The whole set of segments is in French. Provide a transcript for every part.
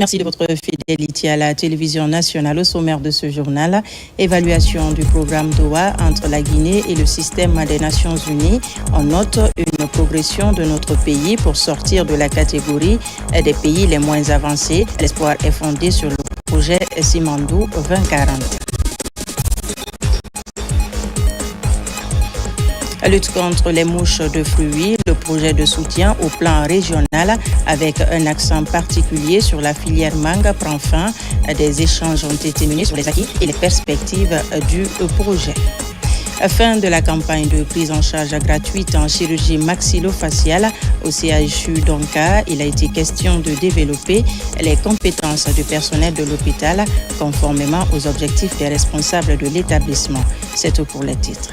Merci de votre fidélité à la télévision nationale. Au sommaire de ce journal, évaluation du programme Doha entre la Guinée et le système des Nations Unies. On note une progression de notre pays pour sortir de la catégorie des pays les moins avancés. L'espoir est fondé sur le projet Simandou 2040. Lutte contre les mouches de fruits, le projet de soutien au plan régional avec un accent particulier sur la filière mangue prend fin. Des échanges ont été menés sur les acquis et les perspectives du projet. Fin de la campagne de prise en charge gratuite en chirurgie maxillofaciale au CHU d'Onka. Il a été question de développer les compétences du personnel de l'hôpital conformément aux objectifs des responsables de l'établissement. C'est tout pour les titres.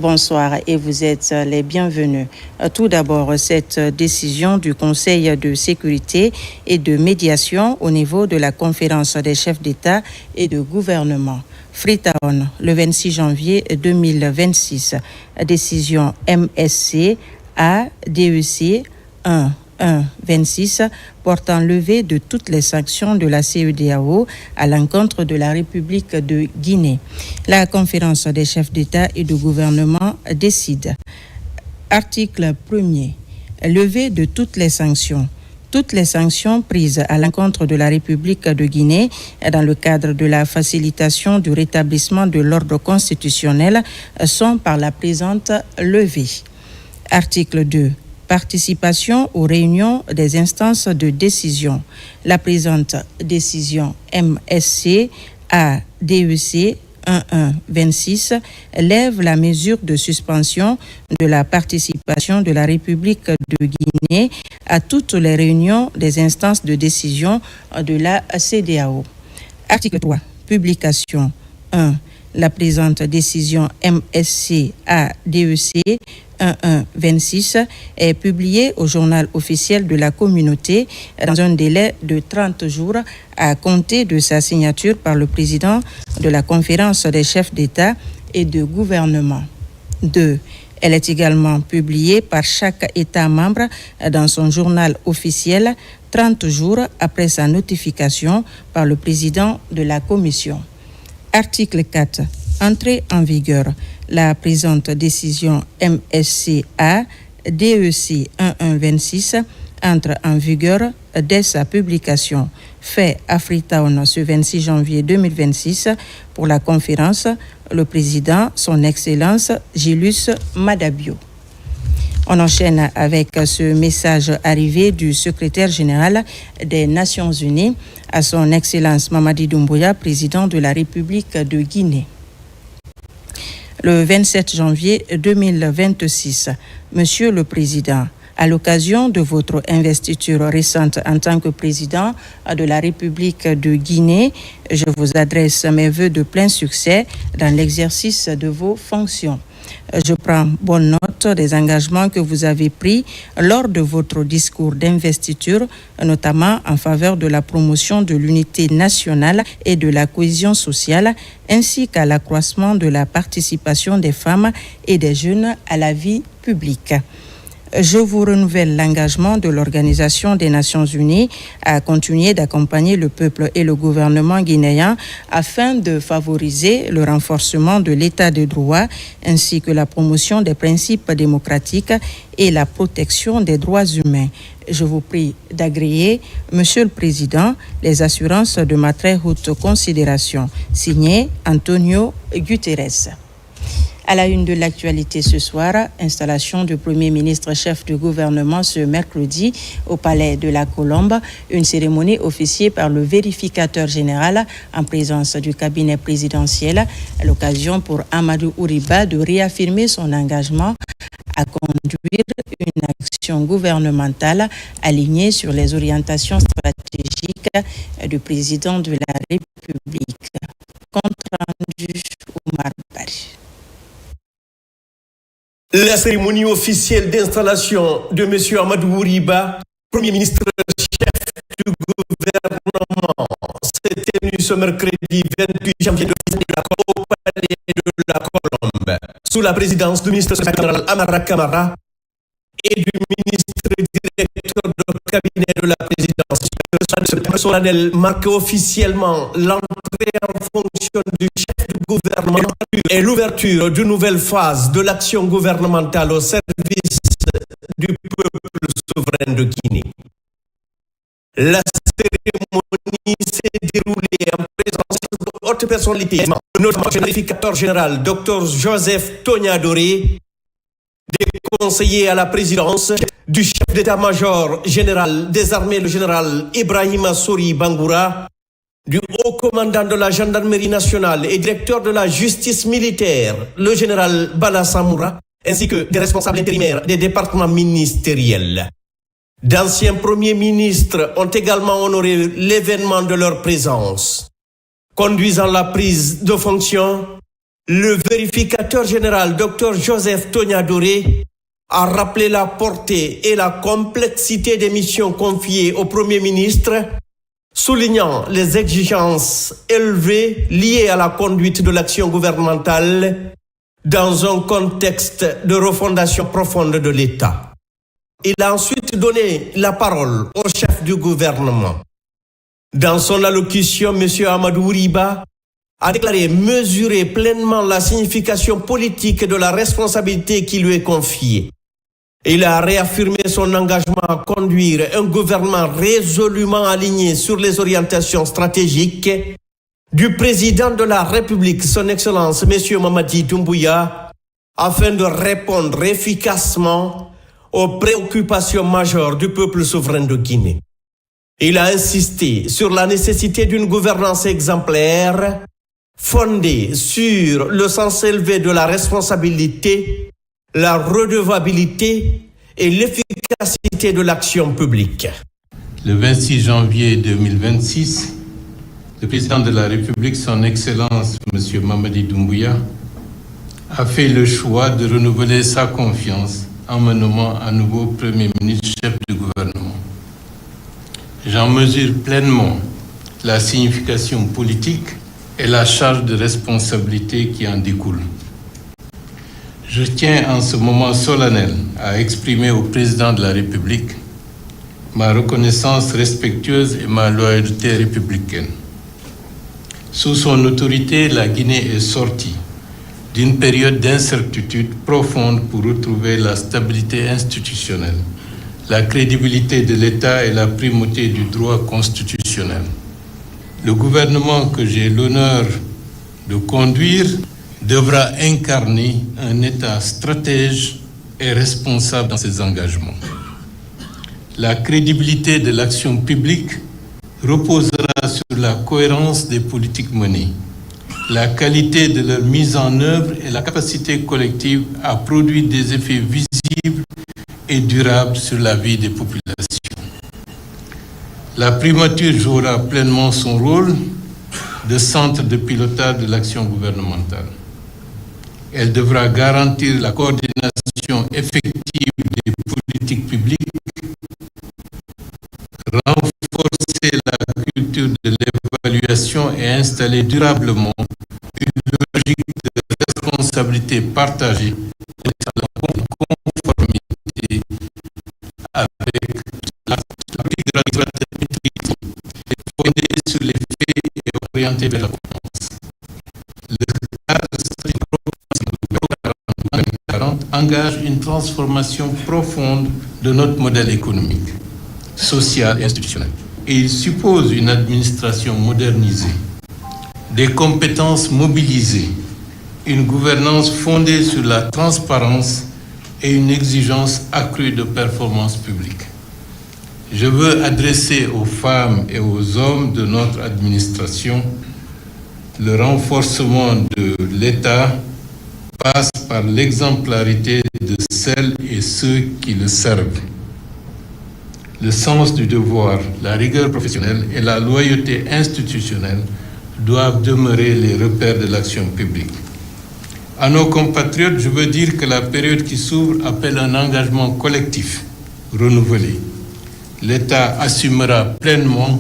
Bonsoir et vous êtes les bienvenus. Tout d'abord, cette décision du Conseil de sécurité et de médiation au niveau de la conférence des chefs d'État et de gouvernement. Freetown, le 26 janvier 2026. Décision MSC ADEC 1.1.26 portant levée de toutes les sanctions de la CEDEAO à l'encontre de la République de Guinée. La conférence des chefs d'État et de gouvernement décide. Article 1er. Levée de toutes les sanctions. Toutes les sanctions prises à l'encontre de la République de Guinée dans le cadre de la facilitation du rétablissement de l'ordre constitutionnel sont par la présente levée. Article 2. Participation aux réunions des instances de décision. La présente décision MSC ADEC 1.1.26 lève la mesure de suspension de la participation de la République de Guinée à toutes les réunions des instances de décision de la CEDEAO. Article 3. Publication 1. La présente décision MSC ADEC 1.1.26 est publiée au journal officiel de la communauté dans un délai de 30 jours à compter de sa signature par le président de la conférence des chefs d'État et de gouvernement. 2. Elle est également publiée par chaque État membre dans son journal officiel 30 jours après sa notification par le président de la commission. Article 4. Entrée en vigueur. La présente décision MSCA DEC 1.1.26 entre en vigueur dès sa publication. Fait à Freetown ce 26 janvier 2026 pour la conférence, le président, son Excellence Gilus Madabio. On enchaîne avec ce message arrivé du secrétaire général des Nations Unies à son Excellence Mamadi Doumbouya, président de la République de Guinée. Le 27 janvier 2026, Monsieur le Président, à l'occasion de votre investiture récente en tant que président de la République de Guinée, je vous adresse mes vœux de plein succès dans l'exercice de vos fonctions. Je prends bonne note des engagements que vous avez pris lors de votre discours d'investiture, notamment en faveur de la promotion de l'unité nationale et de la cohésion sociale, ainsi qu'à l'accroissement de la participation des femmes et des jeunes à la vie publique. Je vous renouvelle l'engagement de l'Organisation des Nations Unies à continuer d'accompagner le peuple et le gouvernement guinéen afin de favoriser le renforcement de l'état de droit ainsi que la promotion des principes démocratiques et la protection des droits humains. Je vous prie d'agréer, Monsieur le Président, les assurances de ma très haute considération. Signé Antonio Guterres. À la une de l'actualité ce soir, installation du Premier ministre chef du gouvernement ce mercredi au Palais de la Colombe, une cérémonie officiée par le vérificateur général en présence du cabinet présidentiel, à l'occasion pour Amadou Ouriba de réaffirmer son engagement à conduire une action gouvernementale alignée sur les orientations stratégiques du président de la République. Compte rendu Oumar Bari. La cérémonie officielle d'installation de M. Amadou Ouriba, Premier ministre chef du gouvernement, s'est tenue ce mercredi 28 janvier 2024 au Palais de la Colombe, sous la présidence du ministre général Amara Camara et du ministre directeur de cabinet de la présidence. Le solennel marque officiellement l'entrée en fonction du chef du gouvernement et l'ouverture d'une nouvelle phase de l'action gouvernementale au service du peuple souverain de Guinée. La cérémonie s'est déroulée en présence de hautes personnalités, notamment le vérificateur général Dr Joseph Tognadoré, des conseillers à la présidence, du chef d'état-major général des armées, le général Ibrahima Souri Bangoura, du haut commandant de la gendarmerie nationale et directeur de la justice militaire, le général Bala Samoura, ainsi que des responsables intérimaires des départements ministériels. D'anciens premiers ministres ont également honoré l'événement de leur présence. Conduisant la prise de fonction, le vérificateur général Dr Joseph Tognadoré a rappelé la portée et la complexité des missions confiées au Premier ministre, soulignant les exigences élevées liées à la conduite de l'action gouvernementale dans un contexte de refondation profonde de l'État. Il a ensuite donné la parole au chef du gouvernement. Dans son allocution, M. Amadou Ouriba a déclaré mesurer pleinement la signification politique de la responsabilité qui lui est confiée. Il a réaffirmé son engagement à conduire un gouvernement résolument aligné sur les orientations stratégiques du président de la République, son Excellence, M. Mamadi Doumbouya, afin de répondre efficacement aux préoccupations majeures du peuple souverain de Guinée. Il a insisté sur la nécessité d'une gouvernance exemplaire, fondée sur le sens élevé de la responsabilité, la redevabilité et l'efficacité de l'action publique. Le 26 janvier 2026, le président de la République, son Excellence, M. Mamadi Doumbouya, a fait le choix de renouveler sa confiance en me nommant à nouveau Premier ministre chef du gouvernement. J'en mesure pleinement la signification politique et la charge de responsabilité qui en découle. Je tiens en ce moment solennel à exprimer au président de la République ma reconnaissance respectueuse et ma loyauté républicaine. Sous son autorité, la Guinée est sortie d'une période d'incertitude profonde pour retrouver la stabilité institutionnelle, la crédibilité de l'État et la primauté du droit constitutionnel. Le gouvernement que j'ai l'honneur de conduire devra incarner un État stratège et responsable dans ses engagements. La crédibilité de l'action publique reposera sur la cohérence des politiques menées, la qualité de leur mise en œuvre et la capacité collective à produire des effets visibles et durables sur la vie des populations. La primature jouera pleinement son rôle de centre de pilotage de l'action gouvernementale. Elle devra garantir la coordination effective des politiques publiques, renforcer la culture de l'évaluation et installer durablement une logique de responsabilité partagée en conformité avec la politique de la maîtrise fondée sur les faits et orientée vers la confiance. Le cadre stratégique engage une transformation profonde de notre modèle économique, social et institutionnel. Et il suppose une administration modernisée, des compétences mobilisées, une gouvernance fondée sur la transparence et une exigence accrue de performance publique. Je veux adresser aux femmes et aux hommes de notre administration le renforcement de l'État passe par l'exemplarité de celles et ceux qui le servent. Le sens du devoir, la rigueur professionnelle et la loyauté institutionnelle doivent demeurer les repères de l'action publique. À nos compatriotes, je veux dire que la période qui s'ouvre appelle un engagement collectif renouvelé. L'État assumera pleinement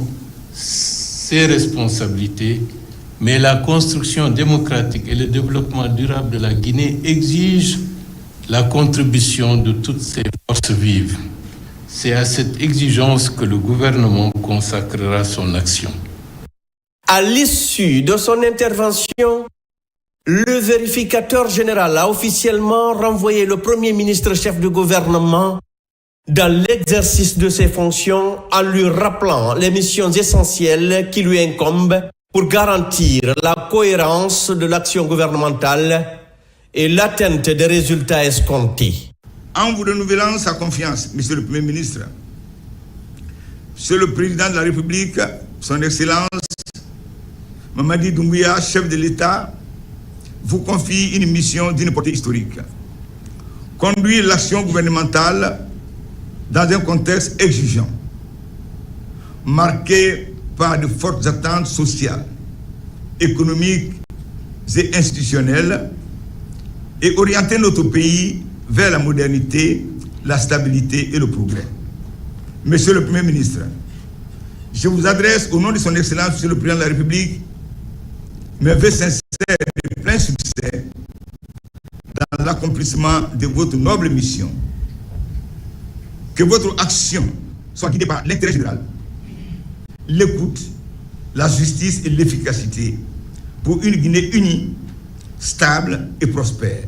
ses responsabilités, mais la construction démocratique et le développement durable de la Guinée exigent la contribution de toutes ces forces vives. C'est à cette exigence que le gouvernement consacrera son action. À l'issue de son intervention, le vérificateur général a officiellement renvoyé le Premier ministre chef du gouvernement dans l'exercice de ses fonctions en lui rappelant les missions essentielles qui lui incombent pour garantir la cohérence de l'action gouvernementale et l'atteinte des résultats escomptés. En vous renouvelant sa confiance, Monsieur le Premier ministre, Monsieur le Président de la République, Son Excellence Mamadi Doumbouya, chef de l'État, vous confie une mission d'une portée historique. Conduire l'action gouvernementale dans un contexte exigeant, marqué par de fortes attentes sociales, économiques et institutionnelles, et orienter notre pays vers la modernité, la stabilité et le progrès. Monsieur le Premier ministre, je vous adresse au nom de Son Excellence, Monsieur le Président de la République, mes vœux sincères de plein succès dans l'accomplissement de votre noble mission. Que votre action soit guidée par l'intérêt général, l'écoute, la justice et l'efficacité pour une Guinée unie, stable et prospère.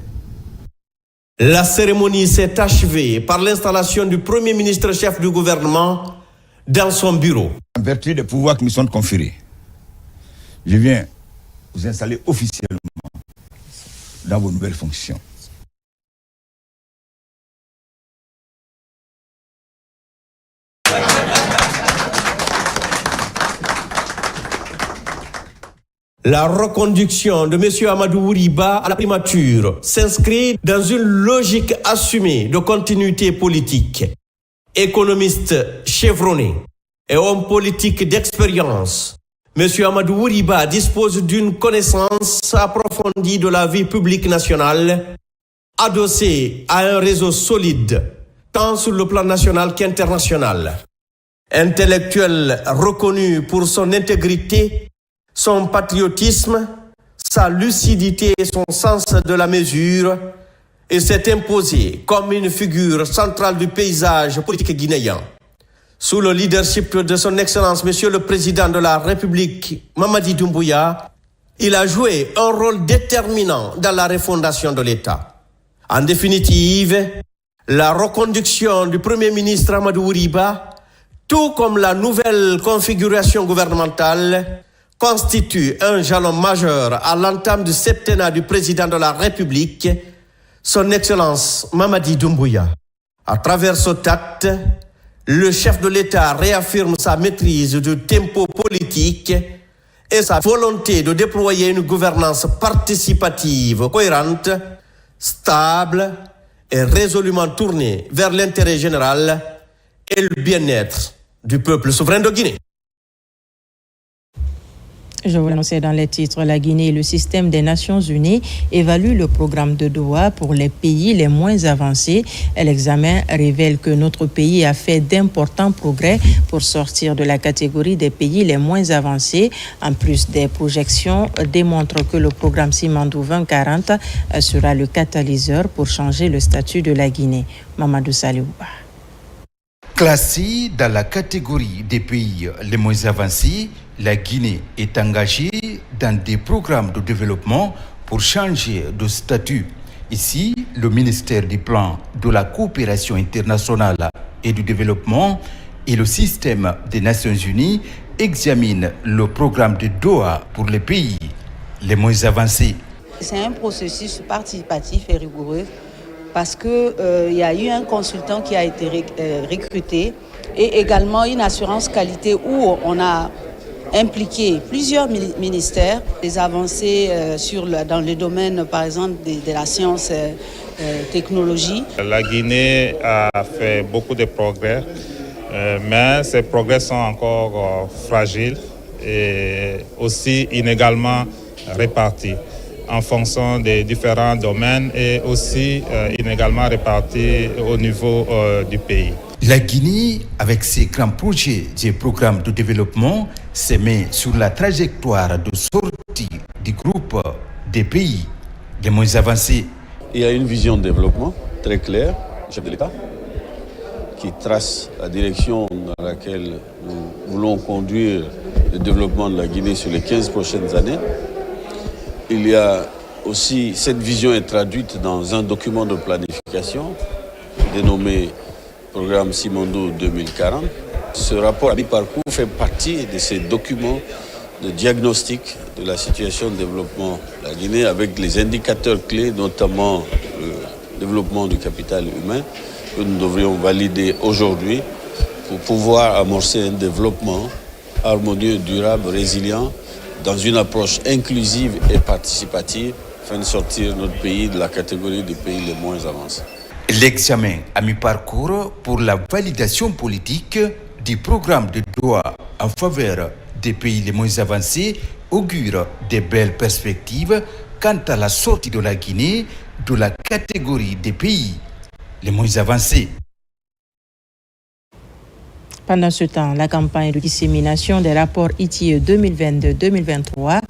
La cérémonie s'est achevée par l'installation du Premier ministre chef du gouvernement dans son bureau. En vertu des pouvoirs qui me sont conférés, je viens vous installer officiellement dans vos nouvelles fonctions. La reconduction de M. Amadou Ouriba à la primature s'inscrit dans une logique assumée de continuité politique. Économiste chevronné et homme politique d'expérience, M. Amadou Ouriba dispose d'une connaissance approfondie de la vie publique nationale, adossée à un réseau solide, tant sur le plan national qu'international. Intellectuel reconnu pour son intégrité, son patriotisme, sa lucidité et son sens de la mesure, et s'est imposé comme une figure centrale du paysage politique guinéen. Sous le leadership de son Excellence, Monsieur le Président de la République, Mamadi Doumbouya, il a joué un rôle déterminant dans la refondation de l'État. En définitive, la reconduction du Premier ministre Amadou Ouriba, tout comme la nouvelle configuration gouvernementale, constitue un jalon majeur à l'entame du septennat du président de la République, Son Excellence Mamadi Doumbouya. À travers ce acte, le chef de l'État réaffirme sa maîtrise du tempo politique et sa volonté de déployer une gouvernance participative cohérente, stable et résolument tournée vers l'intérêt général et le bien-être du peuple souverain de Guinée. Je vous l'annonçais dans les titres, la Guinée et le système des Nations Unies évaluent le programme de Doha pour les pays les moins avancés. L'examen révèle que notre pays a fait d'importants progrès pour sortir de la catégorie des pays les moins avancés. En plus des projections, démontrent que le programme Simandou 2040 sera le catalyseur pour changer le statut de la Guinée. Mamadou Saliouba. Classée dans la catégorie des pays les moins avancés, la Guinée est engagée dans des programmes de développement pour changer de statut. Ici, le ministère du Plan de la coopération internationale et du développement et le système des Nations Unies examinent le programme de Doha pour les pays les moins avancés. C'est un processus participatif et rigoureux parce qu'il y a eu un consultant qui a été recruté et également une assurance qualité où on a impliqué plusieurs ministères, des avancées dans le domaine, par exemple, de la science technologie. La Guinée a fait beaucoup de progrès, mais ces progrès sont encore fragiles et aussi inégalement répartis en fonction des différents domaines et aussi inégalement répartis au niveau du pays. La Guinée, avec ses grands projets et programmes de développement, se met sur la trajectoire de sortie du groupe des pays les moins avancés. Il y a une vision de développement très claire, chef de l'État, qui trace la direction dans laquelle nous voulons conduire le développement de la Guinée sur les 15 prochaines années. Il y a aussi, cette vision est traduite dans un document de planification dénommé Programme Simondo 2040. Ce rapport à mi-parcours fait partie de ces documents de diagnostic de la situation de développement de la Guinée avec les indicateurs clés, notamment le développement du capital humain, que nous devrions valider aujourd'hui pour pouvoir amorcer un développement harmonieux, durable, résilient, dans une approche inclusive et participative, afin de sortir notre pays de la catégorie des pays les moins avancés. L'examen à mi-parcours pour la validation politique du programme de Doha en faveur des pays les moins avancés augure des belles perspectives quant à la sortie de la Guinée de la catégorie des pays les moins avancés. Pendant ce temps, la campagne de dissémination des rapports ITIE 2022-2023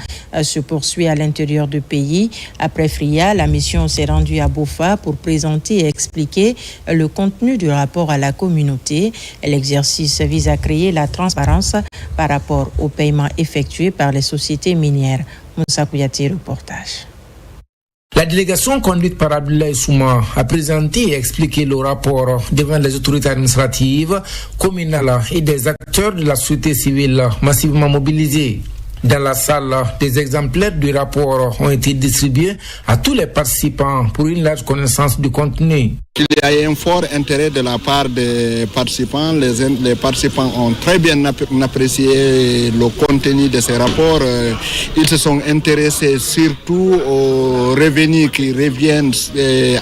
se poursuit à l'intérieur du pays. Après Fria, la mission s'est rendue à Bofa pour présenter et expliquer le contenu du rapport à la communauté. L'exercice vise à créer la transparence par rapport aux paiements effectués par les sociétés minières. Moussa Kouyati, reportage. La délégation conduite par Abdoulaye Souma a présenté et expliqué le rapport devant les autorités administratives, communales et des acteurs de la société civile massivement mobilisés. Dans la salle, des exemplaires du rapport ont été distribués à tous les participants pour une large connaissance du contenu. Il y a un fort intérêt de la part des participants. Les participants ont très bien apprécié le contenu de ces rapports. Ils se sont intéressés surtout aux revenus qui reviennent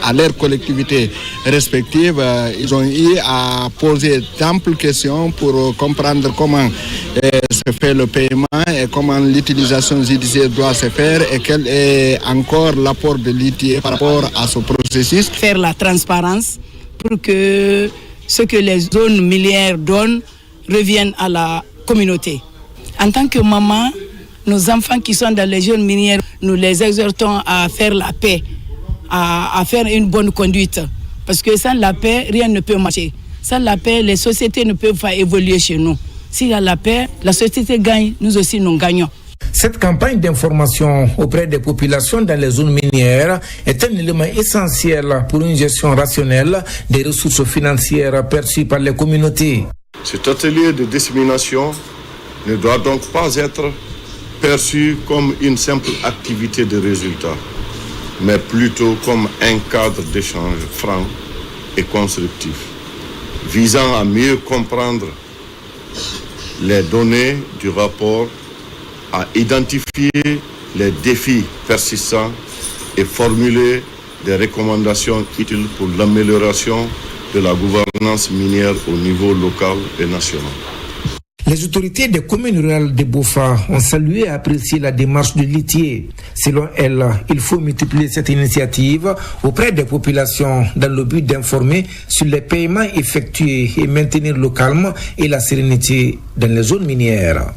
à leurs collectivités respectives. Ils ont eu à poser d'amples questions pour comprendre comment se fait le paiement et comment l'utilisation judiciaire doit se faire et quel est encore l'apport de l'ITIE par rapport à ce processus. Faire la transparence pour que ce que les zones minières donnent revienne à la communauté. En tant que maman, nos enfants qui sont dans les zones minières, nous les exhortons à faire la paix, à faire une bonne conduite. Parce que sans la paix, rien ne peut marcher. Sans la paix, les sociétés ne peuvent pas évoluer chez nous. S'il y a la paix, la société gagne, nous aussi nous gagnons. Cette campagne d'information auprès des populations dans les zones minières est un élément essentiel pour une gestion rationnelle des ressources financières perçues par les communautés. Cet atelier de dissémination ne doit donc pas être perçu comme une simple activité de résultat, mais plutôt comme un cadre d'échange franc et constructif, visant à mieux comprendre les données du rapport, à identifier les défis persistants et formuler des recommandations utiles pour l'amélioration de la gouvernance minière au niveau local et national. Les autorités des communes rurales de Bofa ont salué et apprécié la démarche de l'ITIE. Selon elles, il faut multiplier cette initiative auprès des populations dans le but d'informer sur les paiements effectués et maintenir le calme et la sérénité dans les zones minières.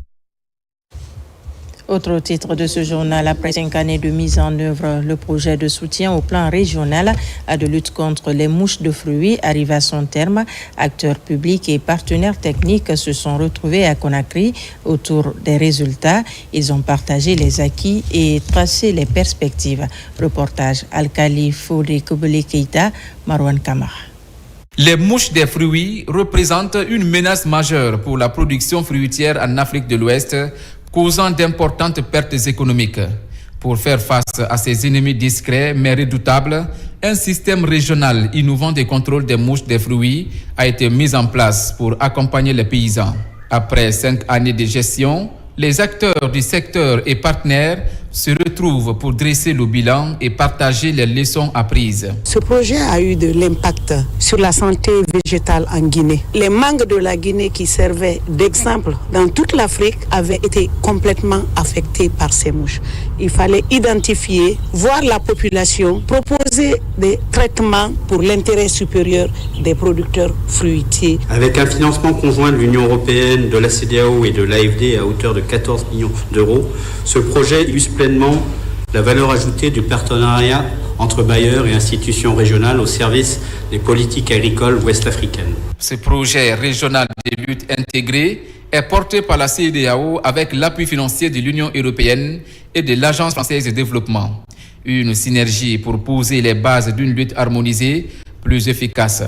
Autre titre de ce journal, après 5 années de mise en œuvre, le projet de soutien au plan régional de lutte contre les mouches de fruits arrive à son terme. Acteurs publics et partenaires techniques se sont retrouvés à Conakry autour des résultats. Ils ont partagé les acquis et tracé les perspectives. Reportage Al-Khali Fodé Kobele Keita, Marwan Kamara. Les mouches des fruits représentent une menace majeure pour la production fruitière en Afrique de l'Ouest, causant d'importantes pertes économiques. Pour faire face à ces ennemis discrets mais redoutables, un système régional innovant de contrôle des mouches des fruits a été mis en place pour accompagner les paysans. Après 5 années de gestion, les acteurs du secteur et partenaires se retrouvent pour dresser le bilan et partager les leçons apprises. Ce projet a eu de l'impact sur la santé végétale en Guinée. Les mangues de la Guinée qui servaient d'exemple dans toute l'Afrique avaient été complètement affectés par ces mouches. Il fallait identifier, voir la population, proposer des traitements pour l'intérêt supérieur des producteurs fruitiers. Avec un financement conjoint de l'Union européenne, de la CEDEAO et de l'AFD à hauteur de 14 millions d'euros, ce projet illustre pleinement la valeur ajoutée du partenariat entre bailleurs et institutions régionales au service des politiques agricoles ouest-africaines. Ce projet régional de lutte intégrée est porté par la CEDEAO avec l'appui financier de l'Union européenne et de l'Agence française de développement. Une synergie pour poser les bases d'une lutte harmonisée plus efficace.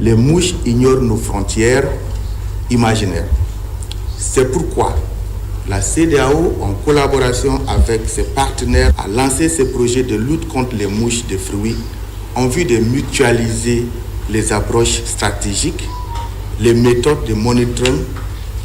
Les mouches ignorent nos frontières imaginaires. C'est pourquoi la CEDEAO, en collaboration avec ses partenaires, a lancé ce projet de lutte contre les mouches de fruits en vue de mutualiser les approches stratégiques, les méthodes de monitoring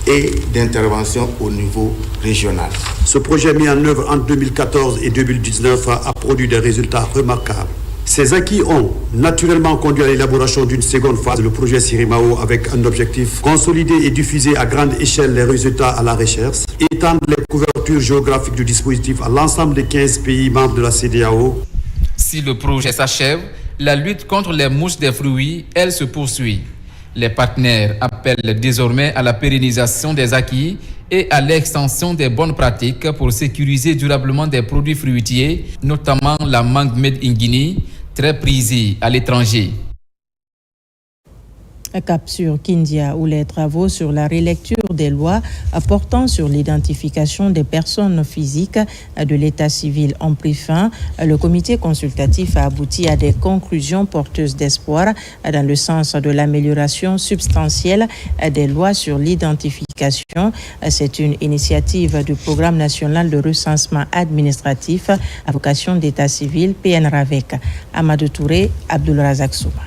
et d'intervention au niveau régional. Ce projet mis en œuvre entre 2014 et 2019 a produit des résultats remarquables. Ces acquis ont naturellement conduit à l'élaboration d'une seconde phase, le projet Sirimao, avec un objectif: consolider et diffuser à grande échelle les résultats à la recherche, étendre les couvertures géographiques du dispositif à l'ensemble des 15 pays membres de la CEDEAO. Si le projet s'achève, la lutte contre les mouches des fruits, elle se poursuit. Les partenaires appellent désormais à la pérennisation des acquis et à l'extension des bonnes pratiques pour sécuriser durablement des produits fruitiers, notamment la mangue made in Guinée, très prisée à l'étranger. Cap sur Kindia, où les travaux sur la relecture des lois portant sur l'identification des personnes physiques de l'état civil ont pris fin. Le comité consultatif a abouti à des conclusions porteuses d'espoir dans le sens de l'amélioration substantielle des lois sur l'identification. C'est une initiative du Programme national de recensement administratif à vocation d'état civil, PNRAVEC. Amadou Touré, Abdulrazak Souma.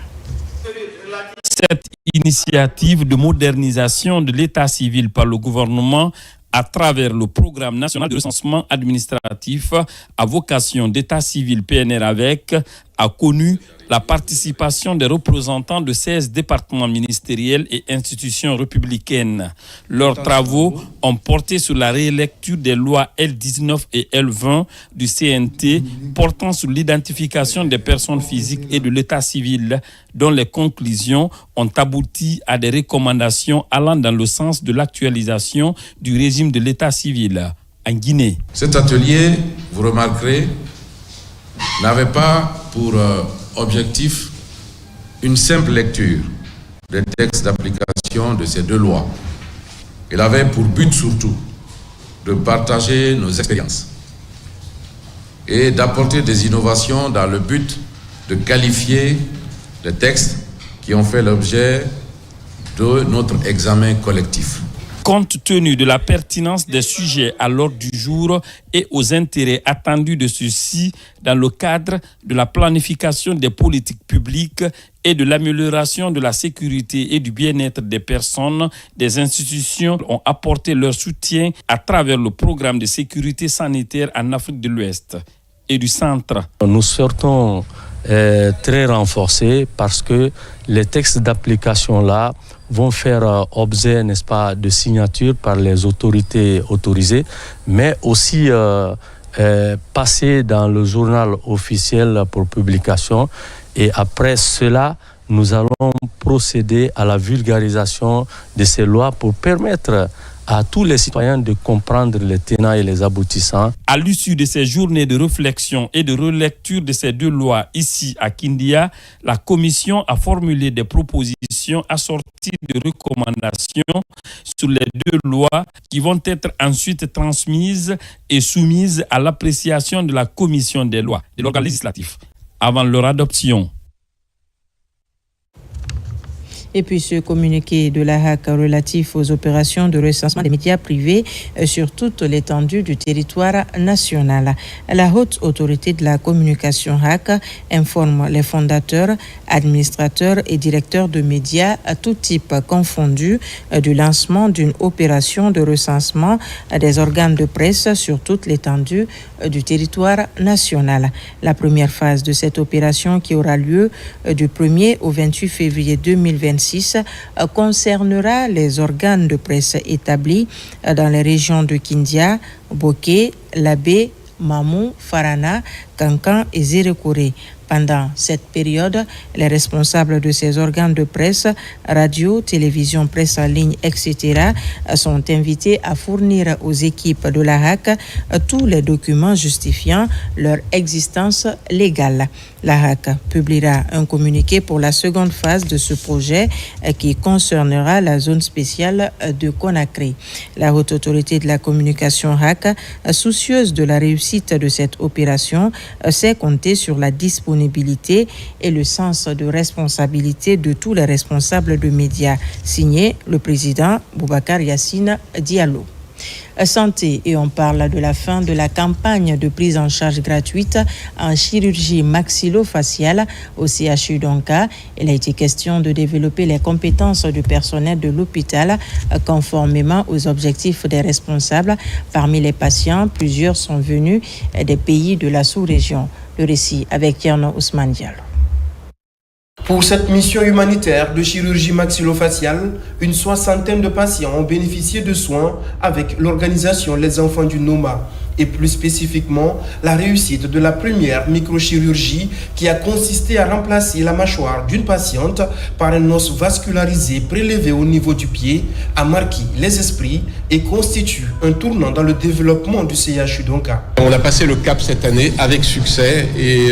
Cette initiative de modernisation de l'état civil par le gouvernement à travers le Programme national de recensement administratif à vocation d'état civil PNRAVEC a connu la participation des représentants de 16 départements ministériels et institutions républicaines. Leurs travaux ont porté sur la rélecture des lois L19 et L20 du CNT portant sur l'identification des personnes physiques et de l'état civil, dont les conclusions ont abouti à des recommandations allant dans le sens de l'actualisation du régime de l'état civil en Guinée. Cet atelier, vous remarquerez, n'avait pas pour objectif une simple lecture des textes d'application de ces deux lois. Il avait pour but surtout de partager nos expériences et d'apporter des innovations dans le but de qualifier les textes qui ont fait l'objet de notre examen collectif. Compte tenu de la pertinence des sujets à l'ordre du jour et aux intérêts attendus de ceux-ci dans le cadre de la planification des politiques publiques et de l'amélioration de la sécurité et du bien-être des personnes, des institutions ont apporté leur soutien à travers le programme de sécurité sanitaire en Afrique de l'Ouest et du Centre. Nous sortons très renforcés parce que les textes d'application là vont faire objet, n'est-ce pas, de signature par les autorités autorisées, mais aussi passer dans le journal officiel pour publication. Et après cela, nous allons procéder à la vulgarisation de ces lois pour permettre à tous les citoyens de comprendre les tenants et les aboutissants. À l'issue de ces journées de réflexion et de relecture de ces deux lois ici à Kindia, la Commission a formulé des propositions assorties de recommandations sur les deux lois qui vont être ensuite transmises et soumises à l'appréciation de la Commission des lois, de l'organe législatif, avant leur adoption. Et puis ce communiqué de la HAC relatif aux opérations de recensement des médias privés sur toute l'étendue du territoire national. La haute autorité de la communication HAC informe les fondateurs, administrateurs et directeurs de médias à tout type confondus du lancement d'une opération de recensement des organes de presse sur toute l'étendue du territoire national. La première phase de cette opération qui aura lieu du 1er au 28 février 2026 concernera les organes de presse établis dans les régions de Kindia, Boké, Labé, Mamou, Farana, Kankan et Zérekore. Pendant cette période, les responsables de ces organes de presse, radio, télévision, presse en ligne, etc., sont invités à fournir aux équipes de la HAC tous les documents justifiant leur existence légale. La HAC publiera un communiqué pour la seconde phase de ce projet qui concernera la zone spéciale de Conakry. La Haute Autorité de la Communication HAC, soucieuse de la réussite de cette opération, sait compter sur la disponibilité et le sens de responsabilité de tous les responsables de médias. Signé le président Boubacar Yassine Diallo. Santé, et on parle de la fin de la campagne de prise en charge gratuite en chirurgie maxillofaciale au CHU d'Onka. Il a été question de développer les compétences du personnel de l'hôpital conformément aux objectifs des responsables. Parmi les patients, plusieurs sont venus des pays de la sous-région. Le récit avec Yerno Ousmane Diallo. Pour cette mission humanitaire de chirurgie maxillofaciale, une 60aine de patients ont bénéficié de soins avec l'organisation Les Enfants du Noma et plus spécifiquement la réussite de la première microchirurgie qui a consisté à remplacer la mâchoire d'une patiente par un os vascularisé prélevé au niveau du pied, a marqué les esprits et constitue un tournant dans le développement du CHU d'Onka. On a passé le cap cette année avec succès et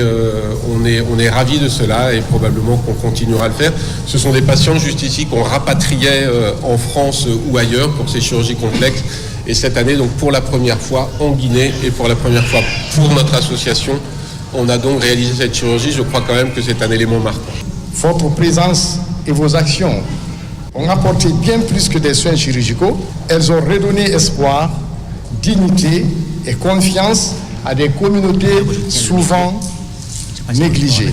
on est ravis de cela et probablement qu'on continuera à le faire. Ce sont des patients juste ici qu'on rapatriait en France ou ailleurs pour ces chirurgies complexes. Et cette année, donc pour la première fois en Guinée et pour la première fois pour notre association, on a donc réalisé cette chirurgie. Je crois quand même que c'est un élément marquant. Votre présence et vos actions ont apporté bien plus que des soins chirurgicaux. Elles ont redonné espoir, dignité et confiance à des communautés souvent négligées.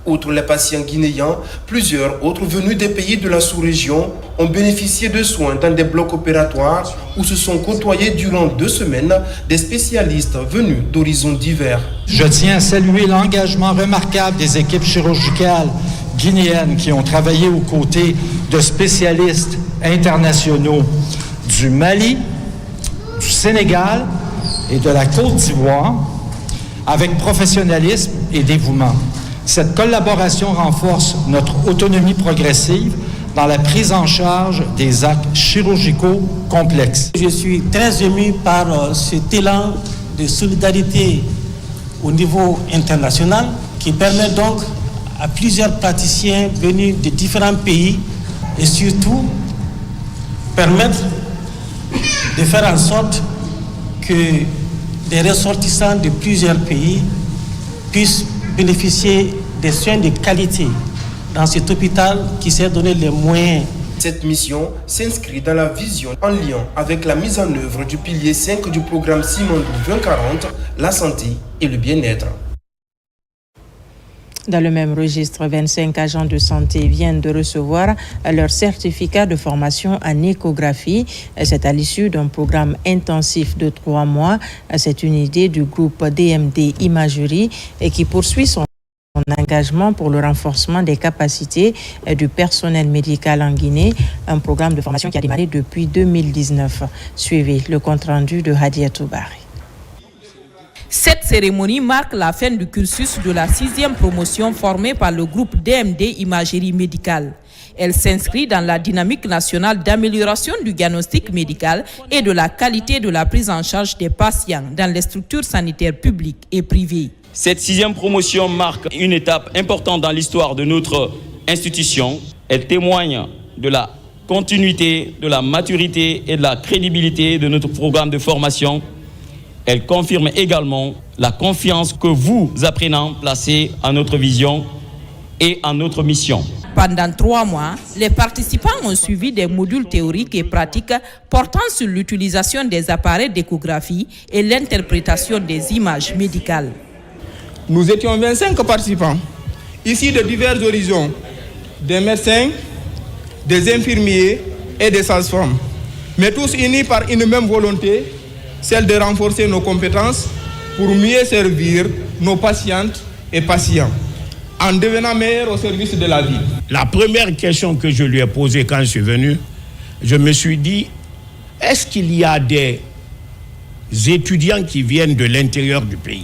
Outre les patients guinéens, plusieurs autres venus des pays de la sous-région ont bénéficié de soins dans des blocs opératoires où se sont côtoyés durant 2 semaines des spécialistes venus d'horizons divers. Je tiens à saluer l'engagement remarquable des équipes chirurgicales guinéennes qui ont travaillé aux côtés de spécialistes internationaux du Mali, du Sénégal et de la Côte d'Ivoire avec professionnalisme et dévouement. Cette collaboration renforce notre autonomie progressive dans la prise en charge des actes chirurgicaux complexes. Je suis très ému par cet élan de solidarité au niveau international qui permet donc à plusieurs praticiens venus de différents pays et surtout permettre de faire en sorte que des ressortissants de plusieurs pays puissent bénéficier des soins de qualité dans cet hôpital qui s'est donné les moyens. Cette mission s'inscrit dans la vision en lien avec la mise en œuvre du pilier 5 du programme Simandou 2040, la santé et le bien-être. Dans le même registre, 25 agents de santé viennent de recevoir leur certificat de formation en échographie. C'est à l'issue d'un programme intensif de 3 mois. C'est une idée du groupe DMD Imagerie et qui poursuit son engagement pour le renforcement des capacités du personnel médical en Guinée, un programme de formation qui a démarré depuis 2019. Suivez le compte-rendu de Hadia Toubari. Cette cérémonie marque la fin du cursus de la 6e promotion formée par le groupe DMD Imagerie Médicale. Elle s'inscrit dans la dynamique nationale d'amélioration du diagnostic médical et de la qualité de la prise en charge des patients dans les structures sanitaires publiques et privées. Cette 6e promotion marque une étape importante dans l'histoire de notre institution. Elle témoigne de la continuité, de la maturité et de la crédibilité de notre programme de formation. Elle confirme également la confiance que vous, apprenants, placez en notre vision et en notre mission. Pendant 3 mois, les participants ont suivi des modules théoriques et pratiques portant sur l'utilisation des appareils d'échographie et l'interprétation des images médicales. Nous étions 25 participants, ici de divers horizons, des médecins, des infirmiers et des sages-femmes, mais tous unis par une même volonté, celle de renforcer nos compétences pour mieux servir nos patientes et patients, en devenant meilleurs au service de la vie. La première question que je lui ai posée quand je suis venu, je me suis dit, est-ce qu'il y a des étudiants qui viennent de l'intérieur du pays?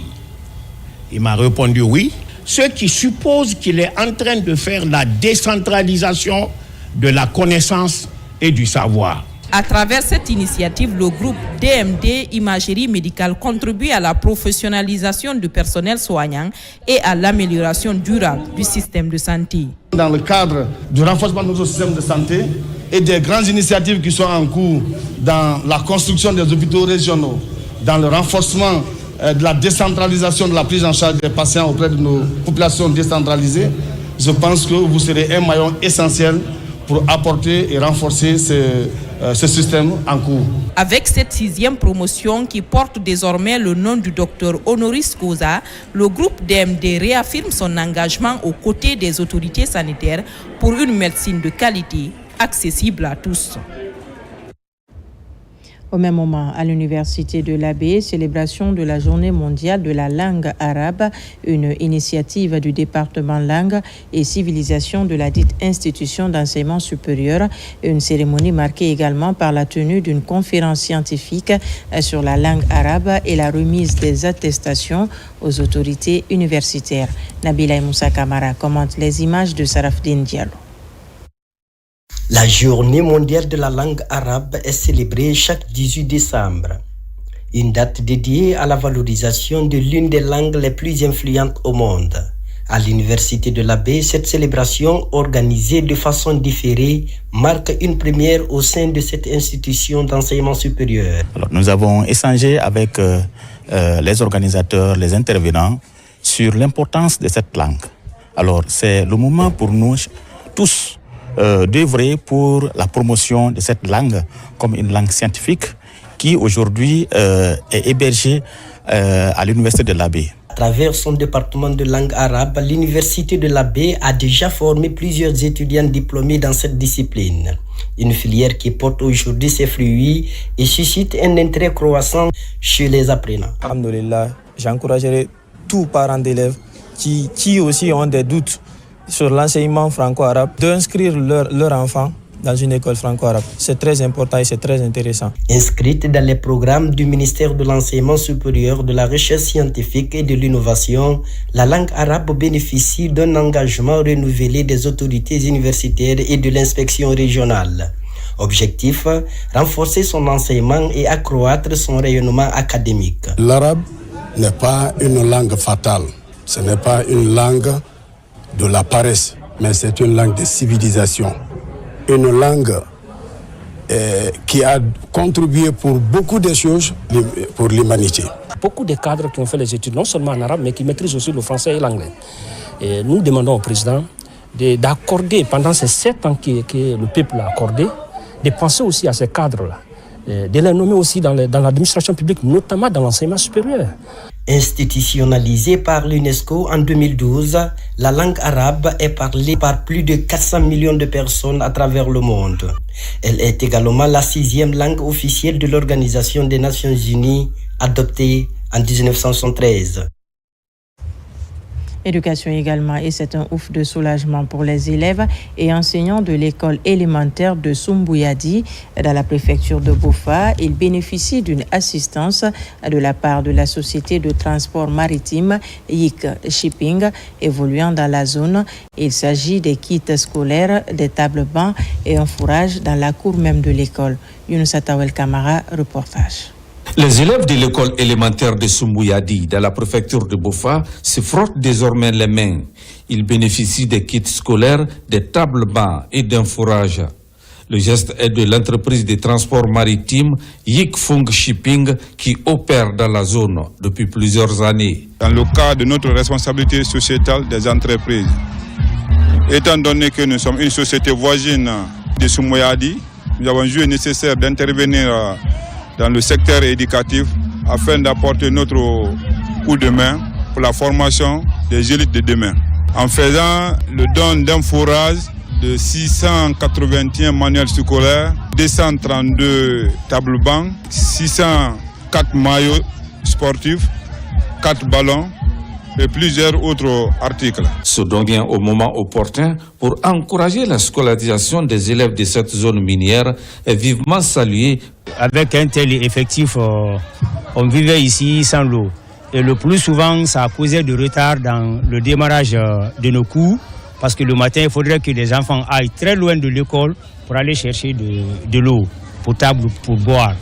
Il m'a répondu oui. ce qui suppose qu'il est en train de faire la décentralisation de la connaissance et du savoir. À travers cette initiative, le groupe DMD Imagerie Médicale contribue à la professionnalisation du personnel soignant et à l'amélioration durable du système de santé. Dans le cadre du renforcement de notre système de santé et des grandes initiatives qui sont en cours dans la construction des hôpitaux régionaux, dans le renforcement de la décentralisation de la prise en charge des patients auprès de nos populations décentralisées, je pense que vous serez un maillon essentiel pour apporter et renforcer ce système en cours. Avec cette 6e promotion qui porte désormais le nom du docteur Honoris Causa, le groupe DMD réaffirme son engagement aux côtés des autorités sanitaires pour une médecine de qualité accessible à tous. Au même moment, à l'Université de l'Abbé, célébration de la Journée mondiale de la langue arabe, une initiative du département langue et civilisation de la dite institution d'enseignement supérieur, une cérémonie marquée également par la tenue d'une conférence scientifique sur la langue arabe et la remise des attestations aux autorités universitaires. Nabila Moussa Kamara commente les images de Sarafdine Diallo. La Journée mondiale de la langue arabe est célébrée chaque 18 décembre. Une date dédiée à la valorisation de l'une des langues les plus influentes au monde. À l'Université de l'Abbé, cette célébration, organisée de façon différée, marque une première au sein de cette institution d'enseignement supérieur. Alors, nous avons échangé avec les organisateurs, les intervenants, sur l'importance de cette langue. Alors, c'est le moment pour nous tous d'œuvrer pour la promotion de cette langue comme une langue scientifique qui aujourd'hui est hébergée à l'Université de l'Abbé. À travers son département de langue arabe, l'Université de l'Abbé a déjà formé plusieurs étudiants diplômés dans cette discipline. Une filière qui porte aujourd'hui ses fruits et suscite un intérêt croissant chez les apprenants. Alhamdulillah, j'encouragerai tous parents d'élèves qui aussi ont des doutes sur l'enseignement franco-arabe, d'inscrire leur enfant dans une école franco-arabe. C'est très important et c'est très intéressant. Inscrite dans les programmes du ministère de l'Enseignement supérieur, de la Recherche scientifique et de l'Innovation, la langue arabe bénéficie d'un engagement renouvelé des autorités universitaires et de l'inspection régionale. Objectif, renforcer son enseignement et accroître son rayonnement académique. L'arabe n'est pas une langue fatale. Ce n'est pas une langue de la paresse, mais c'est une langue de civilisation. Une langue qui a contribué pour beaucoup de choses pour l'humanité. Beaucoup de cadres qui ont fait les études, non seulement en arabe, mais qui maîtrisent aussi le français et l'anglais. Et nous demandons au président d'accorder, pendant ces 7 ans que le peuple a accordé, de penser aussi à ces cadres-là, de les nommer aussi dans l'administration publique, notamment dans l'enseignement supérieur. Institutionnalisée par l'UNESCO en 2012, la langue arabe est parlée par plus de 400 millions de personnes à travers le monde. Elle est également la 6e langue officielle de l'Organisation des Nations Unies, adoptée en 1973. Éducation également, et c'est un ouf de soulagement pour les élèves et enseignants de l'école élémentaire de Soumbouyadi dans la préfecture de Bofa. Ils bénéficient d'une assistance de la part de la société de transport maritime YIC Shipping évoluant dans la zone. Il s'agit des kits scolaires, des tables bancs et un fourrage dans la cour même de l'école. Younous Atawel Kamara, reportage. Les élèves de l'école élémentaire de Soumbouyadi, dans la préfecture de Bofa, se frottent désormais les mains. Ils bénéficient des kits scolaires, des tables bancs et d'un fourrage. Le geste est de l'entreprise de transport maritime YIC Shipping qui opère dans la zone depuis plusieurs années. Dans le cadre de notre responsabilité sociétale des entreprises, étant donné que nous sommes une société voisine de Soumbouyadi, nous avons jugé nécessaire d'intervenir dans le secteur éducatif afin d'apporter notre coup de main pour la formation des élites de demain. En faisant le don d'un fourrage de 681 manuels scolaires, 232 tables bancs, 604 maillots sportifs, 4 ballons et plusieurs autres articles. Ce don vient au moment opportun pour encourager la scolarisation des élèves de cette zone minière est vivement salué. Avec un tel effectif, on vivait ici sans l'eau. Et le plus souvent, ça a causé du retard dans le démarrage de nos cours, parce que le matin, il faudrait que les enfants aillent très loin de l'école pour aller chercher de l'eau potable pour boire.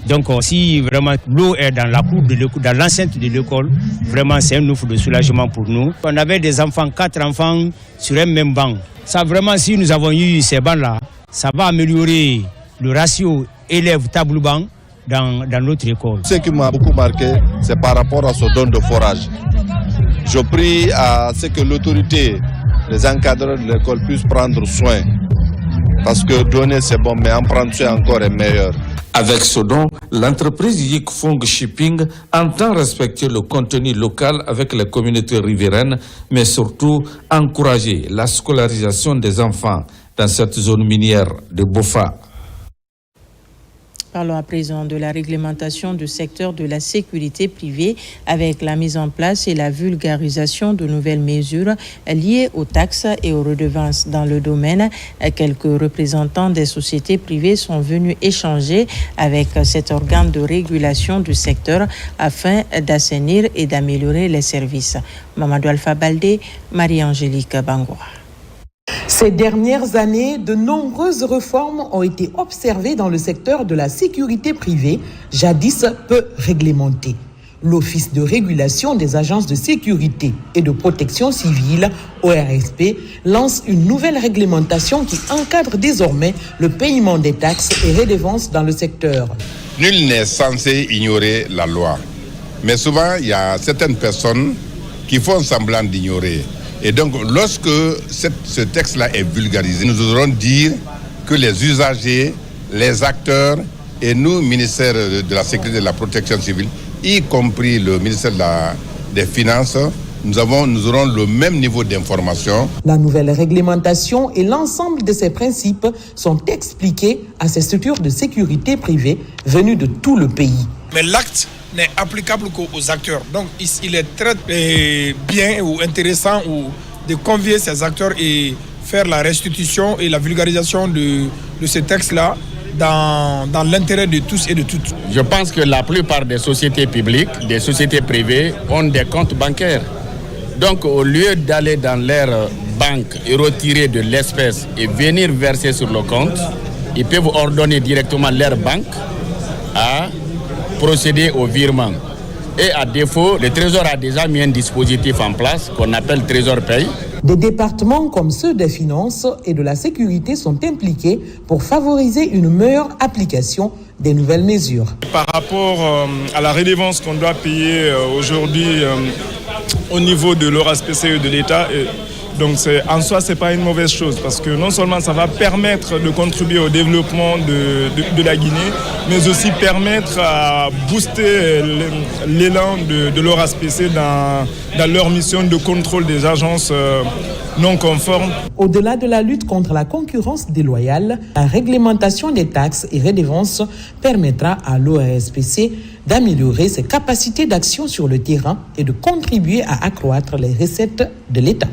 Donc si vraiment l'eau est dans la cour de l'école, dans l'enceinte de l'école, vraiment c'est un ouf de soulagement pour nous. On avait des enfants, 4 enfants sur un même banc. Ça vraiment, si nous avons eu ces bancs-là, ça va améliorer le ratio élève-table-banc dans notre école. Ce qui m'a beaucoup marqué, c'est par rapport à ce don de forage. Je prie à ce que l'autorité, les encadreurs de l'école puissent prendre soin. Parce que donner c'est bon, mais en prendre soin encore est meilleur. Avec ce don, l'entreprise Yikfong Shipping entend respecter le contenu local avec les communautés riveraines, mais surtout encourager la scolarisation des enfants dans cette zone minière de Bofa. Parlons à présent de la réglementation du secteur de la sécurité privée avec la mise en place et la vulgarisation de nouvelles mesures liées aux taxes et aux redevances dans le domaine. Quelques représentants des sociétés privées sont venus échanger avec cet organe de régulation du secteur afin d'assainir et d'améliorer les services. Mamadou Alpha Baldé, Marie-Angélique Bangoua. Ces dernières années, de nombreuses réformes ont été observées dans le secteur de la sécurité privée, jadis peu réglementé. L'Office de régulation des agences de sécurité et de protection civile, ORSP, lance une nouvelle réglementation qui encadre désormais le paiement des taxes et redevances dans le secteur. Nul n'est censé ignorer la loi. Mais souvent, il y a certaines personnes qui font semblant d'ignorer. Et donc, lorsque ce texte-là est vulgarisé, nous devrons dire que les usagers, les acteurs et nous, ministère de la Sécurité et de la Protection civile, y compris le ministère des Finances, nous aurons le même niveau d'information. La nouvelle réglementation et l'ensemble de ses principes sont expliqués à ces structures de sécurité privée venues de tout le pays. Mais l'acte n'est applicable qu'aux acteurs. Donc il est très bien ou intéressant de convier ces acteurs et faire la restitution et la vulgarisation de ces textes-là dans l'intérêt de tous et de toutes. Je pense que la plupart des sociétés publiques, des sociétés privées ont des comptes bancaires. Donc au lieu d'aller dans leur banque et retirer de l'espèce et venir verser sur le compte, ils peuvent ordonner directement leur banque à procéder au virement. Et à défaut, le Trésor a déjà mis un dispositif en place qu'on appelle Trésor Paye. Des départements comme ceux des finances et de la sécurité sont impliqués pour favoriser une meilleure application des nouvelles mesures. Par rapport à la redevance qu'on doit payer aujourd'hui au niveau de l'ORSPCE de l'État, donc en soi, ce n'est pas une mauvaise chose parce que non seulement ça va permettre de contribuer au développement de la Guinée, mais aussi permettre à booster l'élan de l'ORSPC dans leur mission de contrôle des agences non conformes. Au-delà de la lutte contre la concurrence déloyale, la réglementation des taxes et redevances permettra à l'ORSPC d'améliorer ses capacités d'action sur le terrain et de contribuer à accroître les recettes de l'État.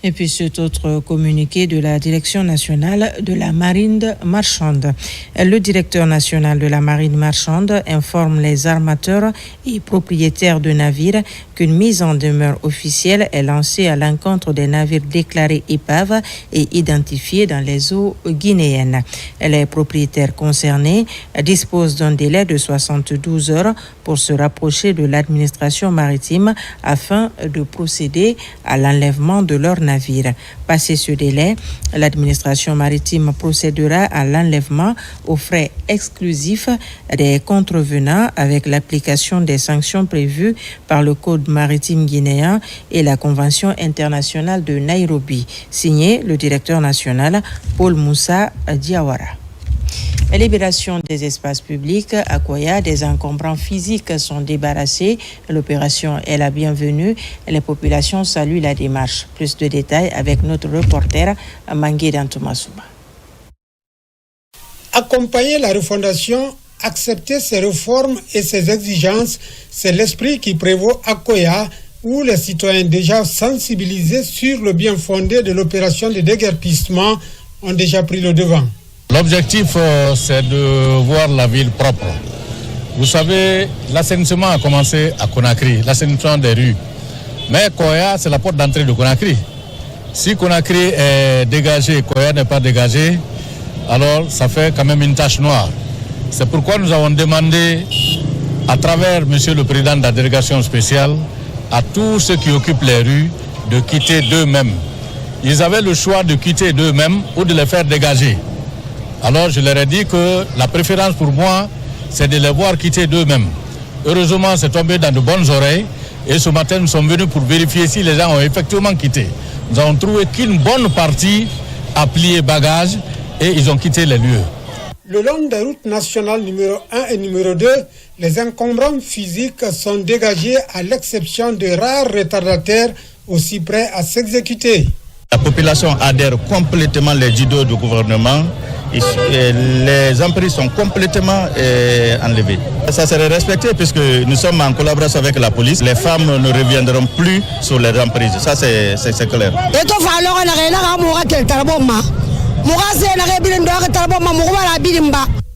Et puis cet autre communiqué de la Direction nationale de la marine marchande. Le directeur national de la marine marchande informe les armateurs et propriétaires de navires qu'une mise en demeure officielle est lancée à l'encontre des navires déclarés épaves et identifiés dans les eaux guinéennes. Les propriétaires concernés disposent d'un délai de 72 heures pour se rapprocher de l'administration maritime afin de procéder à l'enlèvement de leur navire. Passé ce délai, l'administration maritime procédera à l'enlèvement aux frais exclusifs des contrevenants avec l'application des sanctions prévues par le Code maritime guinéen et la Convention internationale de Nairobi. Signé le directeur national Paul Moussa Diawara. Libération des espaces publics à Koya, des encombrants physiques sont débarrassés. L'opération est la bienvenue. Les populations saluent la démarche. Plus de détails avec notre reporter Mangué Dantoumasuba. Accompagner la refondation, accepter ses réformes et ses exigences, c'est l'esprit qui prévaut à Koya, où les citoyens déjà sensibilisés sur le bien fondé de l'opération de déguerpissement ont déjà pris le devant. L'objectif, c'est de voir la ville propre. Vous savez, l'assainissement a commencé à Conakry, l'assainissement des rues. Mais Koya, c'est la porte d'entrée de Conakry. Si Conakry est dégagé, Koya n'est pas dégagé, alors ça fait quand même une tache noire. C'est pourquoi nous avons demandé, à travers Monsieur le Président de la délégation spéciale, à tous ceux qui occupent les rues, de quitter d'eux-mêmes. Ils avaient le choix de quitter d'eux-mêmes ou de les faire dégager. Alors je leur ai dit que la préférence pour moi, c'est de les voir quitter d'eux-mêmes. Heureusement, c'est tombé dans de bonnes oreilles et ce matin, nous sommes venus pour vérifier si les gens ont effectivement quitté. Nous avons trouvé qu'une bonne partie a plié bagage et ils ont quitté les lieux. Le long des routes nationales numéro 1 et numéro 2, les encombrants physiques sont dégagés à l'exception de rares retardataires aussi prêts à s'exécuter. La population adhère complètement les judos du gouvernement. Les emprises sont complètement enlevées. Ça serait respecté puisque nous sommes en collaboration avec la police. Les femmes ne reviendront plus sur les emprises. Ça, c'est clair.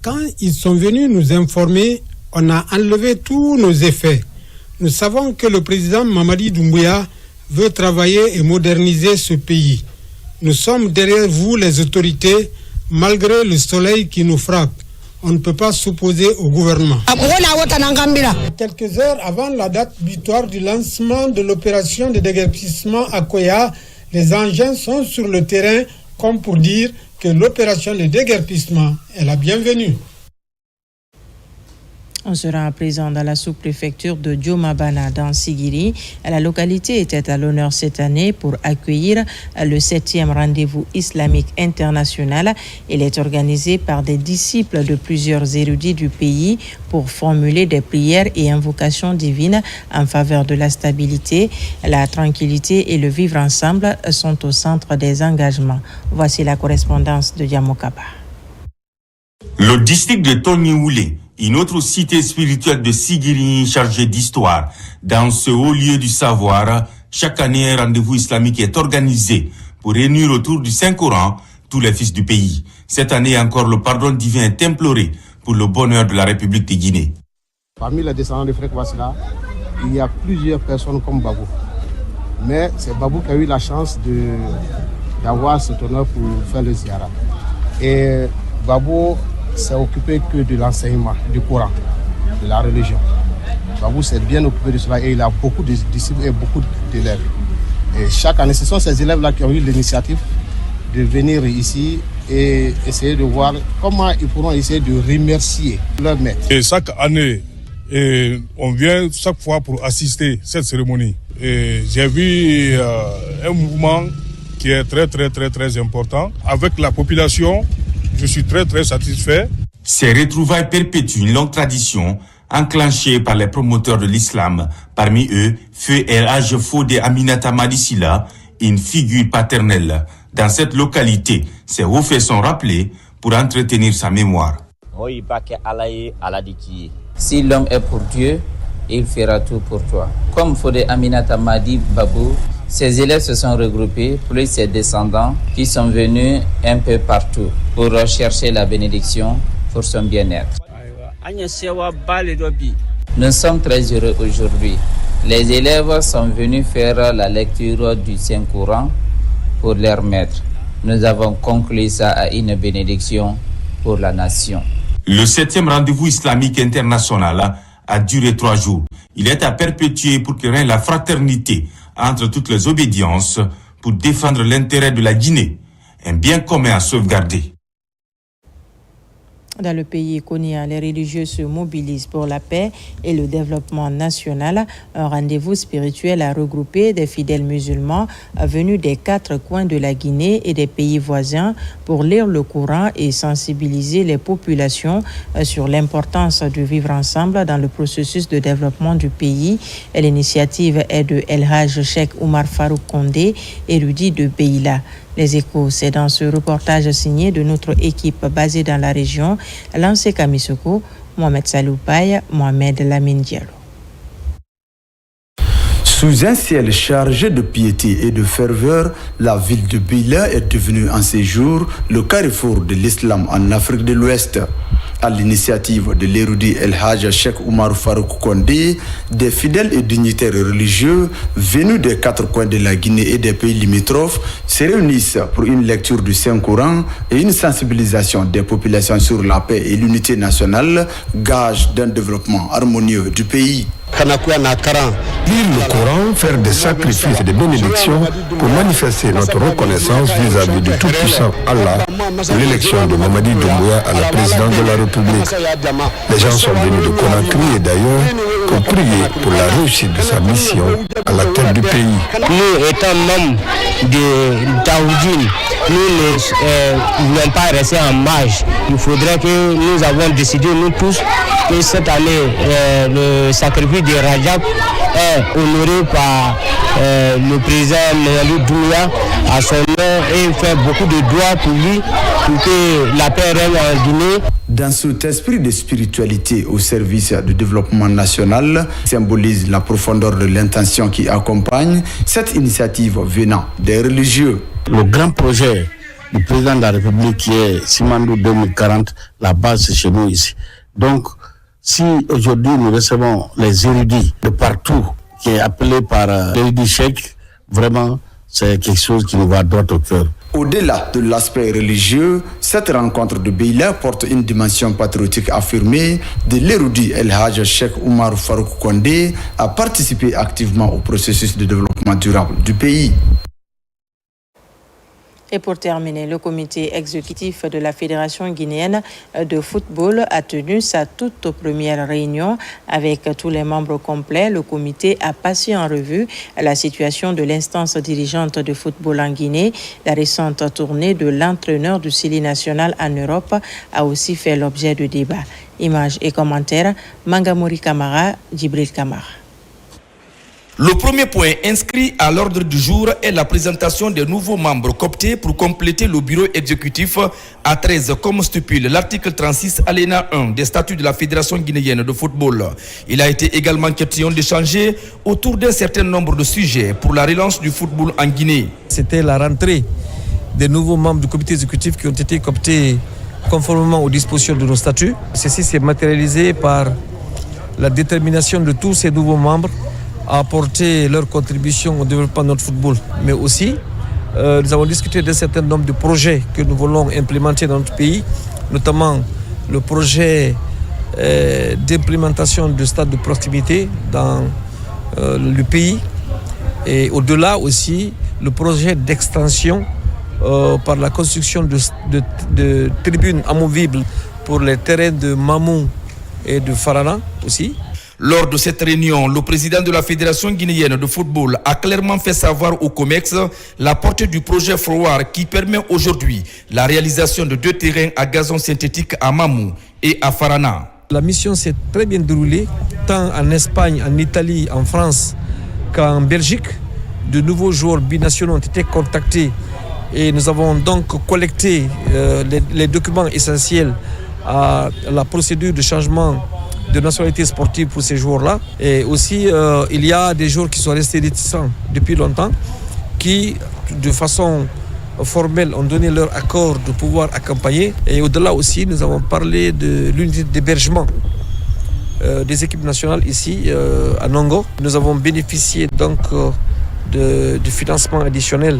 Quand ils sont venus nous informer, on a enlevé tous nos effets. Nous savons que le président Mamadi Doumbouya veut travailler et moderniser ce pays. Nous sommes derrière vous, les autorités, malgré le soleil qui nous frappe. On ne peut pas s'opposer au gouvernement. Quelques heures avant la date butoir du lancement de l'opération de déguerpissement à Koya, les engins sont sur le terrain comme pour dire que l'opération de déguerpissement est la bienvenue. On sera à présent dans la sous-préfecture de Diomabana dans Sigiri. La localité était à l'honneur cette année pour accueillir le 7e rendez-vous islamique international. Il est organisé par des disciples de plusieurs érudits du pays pour formuler des prières et invocations divines en faveur de la stabilité. La tranquillité et le vivre ensemble sont au centre des engagements. Voici la correspondance de Yamokaba. Le district de Tognoulé, une autre cité spirituelle de Sigiri chargée d'histoire. Dans ce haut lieu du savoir, chaque année, un rendez-vous islamique est organisé pour réunir autour du Saint-Coran tous les fils du pays. Cette année encore, le pardon divin est imploré pour le bonheur de la République de Guinée. Parmi les descendants de Frère Kwassila, il y a plusieurs personnes comme Babou. Mais c'est Babou qui a eu la chance d'avoir cet honneur pour faire le ziara. Et Babou s'est occupé que de l'enseignement du Coran, de la religion. Babou s'est bien occupé de cela et il a beaucoup de disciples et beaucoup d'élèves. Et chaque année, ce sont ces élèves-là qui ont eu l'initiative de venir ici et essayer de voir comment ils pourront essayer de remercier leur maître. Et chaque année, on vient chaque fois pour assister à cette cérémonie. Et j'ai vu un mouvement qui est très important. Avec la population, je suis très satisfait. Ces retrouvailles perpétuent une longue tradition enclenchée par les promoteurs de l'islam. Parmi eux, Feu El Hadj Fodé Aminata Madissila, une figure paternelle. Dans cette localité, ces hauts faits sont rappelés pour entretenir sa mémoire. Si l'homme est pour Dieu, il fera tout pour toi. Comme Fodé Aminata Madi Babou, ses élèves se sont regroupés, plus ses descendants qui sont venus un peu partout pour rechercher la bénédiction pour son bien-être. Nous sommes très heureux aujourd'hui. Les élèves sont venus faire la lecture du Saint-Coran pour leur maître. Nous avons conclu ça à une bénédiction pour la nation. Le 7e rendez-vous islamique international a duré 3 jours. Il est à perpétuer pour que règne la fraternité entre toutes les obédiences pour défendre l'intérêt de la Guinée, un bien commun à sauvegarder. Dans le pays Konya, les religieux se mobilisent pour la paix et le développement national. Un rendez-vous spirituel a regroupé des fidèles musulmans venus des 4 coins de la Guinée et des pays voisins pour lire le Coran et sensibiliser les populations sur l'importance de vivre ensemble dans le processus de développement du pays. L'initiative est de El Hadj Cheikh Oumar Farouk Kondé, érudit de Beila. Les Échos, c'est dans ce reportage signé de notre équipe basée dans la région, Lancé Kamisoko, Mohamed Saloupaye, Mohamed Lamine Diallo. Sous un ciel chargé de piété et de ferveur, la ville de Beila est devenue en ces jours le carrefour de l'islam en Afrique de l'Ouest. À l'initiative de l'érudit El Hadj Cheikh Oumar Farouk Kondé, des fidèles et dignitaires religieux venus des 4 coins de la Guinée et des pays limitrophes se réunissent pour une lecture du Saint-Coran et une sensibilisation des populations sur la paix et l'unité nationale, gage d'un développement harmonieux du pays. Lire le Coran, faire des sacrifices et des bénédictions pour manifester notre reconnaissance vis-à-vis du tout-puissant Allah pour l'élection de Mamadi Doumbouya à la présidence de la République. Les gens sont venus de Conakry et d'ailleurs pour prier pour la réussite de sa mission à la tête du pays. Nous, étant membres de Daoudine, nous ne voulons pas rester en marge. Il faudrait que nous avons décidé, nous tous, que cette année, le sacrifice de Rajab est honoré par le président Mamadi Doumbouya à son nom et fait beaucoup de doigts pour lui, pour que la paix règne en Guinée. Dans cet esprit de spiritualité au service du développement national, symbolise la profondeur de l'intention qui accompagne cette initiative venant des religieux. Le grand projet du président de la République qui est Simandou 2040, la base c'est chez nous ici. Donc, si aujourd'hui nous recevons les érudits de partout, qui est appelé par l'érudit Cheikh, vraiment c'est quelque chose qui nous va droit au cœur. Au-delà de l'aspect religieux, cette rencontre de Beila porte une dimension patriotique affirmée de l'érudit El Hadj Cheikh Oumar Farouk Kondé a participé activement au processus de développement durable du pays. Et pour terminer, le comité exécutif de la Fédération guinéenne de football a tenu sa toute première réunion avec tous les membres complets. Le comité a passé en revue la situation de l'instance dirigeante de football en Guinée. La récente tournée de l'entraîneur du Sili national en Europe a aussi fait l'objet de débats. Images et commentaires, Mangamori Kamara, Djibril Kamara. Le premier point inscrit à l'ordre du jour est la présentation des nouveaux membres cooptés pour compléter le bureau exécutif à 13, comme stipule l'article 36 alinéa 1 des statuts de la Fédération guinéenne de football. Il a été également question d'échanger autour d'un certain nombre de sujets pour la relance du football en Guinée. C'était la rentrée des nouveaux membres du comité exécutif qui ont été cooptés conformément aux dispositions de nos statuts. Ceci s'est matérialisé par la détermination de tous ces nouveaux membres à apporter leur contribution au développement de notre football. Mais aussi, nous avons discuté d'un certain nombre de projets que nous voulons implémenter dans notre pays, notamment le projet d'implémentation de stades de proximité dans le pays et au-delà aussi le projet d'extension par la construction de tribunes amovibles pour les terrains de Mamou et de Farana aussi. Lors de cette réunion, le président de la Fédération guinéenne de football a clairement fait savoir au COMEX la portée du projet Forward qui permet aujourd'hui la réalisation de 2 terrains à gazon synthétique à Mamou et à Farana. La mission s'est très bien déroulée, tant en Espagne, en Italie, en France qu'en Belgique. De nouveaux joueurs binationaux ont été contactés et nous avons donc collecté les documents essentiels à la procédure de changement de nationalité sportive pour ces joueurs-là. Et aussi, il y a des joueurs qui sont restés réticents depuis longtemps, qui, de façon formelle, ont donné leur accord de pouvoir accompagner. Et au-delà aussi, nous avons parlé de l'unité d'hébergement des équipes nationales ici, à Nongo. Nous avons bénéficié donc du financement additionnel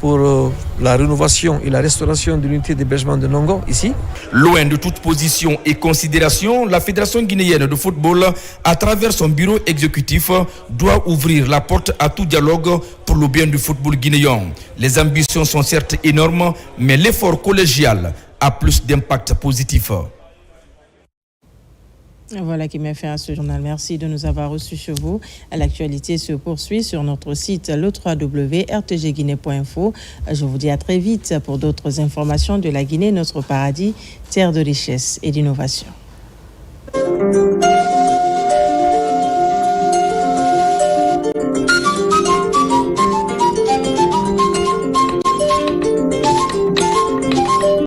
pour la rénovation et la restauration de l'unité d'hébergement de Nongo ici. Loin de toute position et considération, la Fédération guinéenne de football, à travers son bureau exécutif, doit ouvrir la porte à tout dialogue pour le bien du football guinéen. Les ambitions sont certes énormes, mais l'effort collégial a plus d'impact positif. Voilà qui met fin à ce journal. Merci de nous avoir reçus chez vous. L'actualité se poursuit sur notre site le www.rtgguinée.info. Je vous dis à très vite pour d'autres informations de la Guinée, notre paradis, terre de richesse et d'innovation.